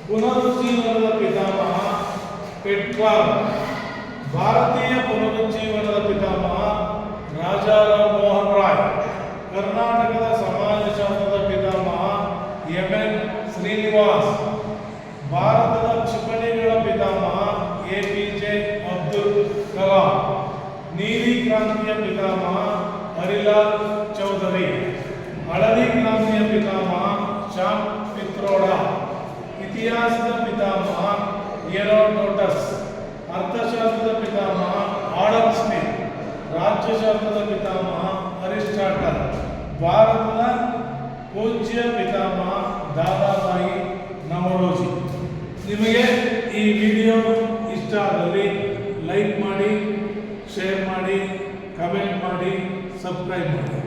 ಪುನರುಜ್ಜೀವನದ ಪಿತಾಮಹ ಪೆಟ್ರಾರ್ಕ್. ಭಾರತೀಯ ಪುನರುಜ್ಜೀವನದ ಪಿತಾಮಹ ರಾಜಾರಾಮ್ ಮೋಹನ್ ರಾಯ್. ಕರ್ನಾಟಕದ ಸಮಾಜಶಾಸ್ತ್ರದ ಪಿತಾಮಹ ಎಂ.ಎನ್. ಶ್ರೀನಿವಾಸ್. ಭಾರತದ ಕ್ಷಿಪಣಿಗಳ ಪಿತಾಮಹ ಎ.ಪಿ.ಜೆ. ಅಬ್ದುಲ್ ಕಲಾಂ. ನೀಲಿ ಕ್ರಾಂತಿಯ ಪಿತಾಮಹ ಹರಿಲಾಲ್ ಚೌಧರಿ. ಹಳದಿ ಕ್ರಾಂತಿಯ ಪಿತಾಮಹ ಶ್ಯಾಮ್ ಪಿತ್ರೋಡಾ. ಇತಿಹಾಸದ ಪಿತಾಮಹ ಹೆರೋಡೋಟಸ್. ಅರ್ಥಶಾಸ್ತ್ರದ ಪಿತಾಮಹ ಆಡಮ್ ಸ್ಮಿತ್. ರಾಜ್ಯಶಾಸ್ತ್ರದ ಪಿತಾಮಹ ಅರಿಸ್ಟಾಟಲ್. ಭಾರತದ ಪೂಜ್ಯ ಪಿತಾಮಹ ದಾದಾಬಾಯಿ ನವರೋಜಿ. ನಿಮಗೆ ಈ ವಿಡಿಯೋ ಇಷ್ಟ ಆದಲ್ಲಿ ಲೈಕ್ ಮಾಡಿ, ಶೇರ್ ಮಾಡಿ, ಕಮೆಂಟ್ ಮಾಡಿ, ಸಬ್ಸ್ಕ್ರೈಬ್ ಮಾಡಿ.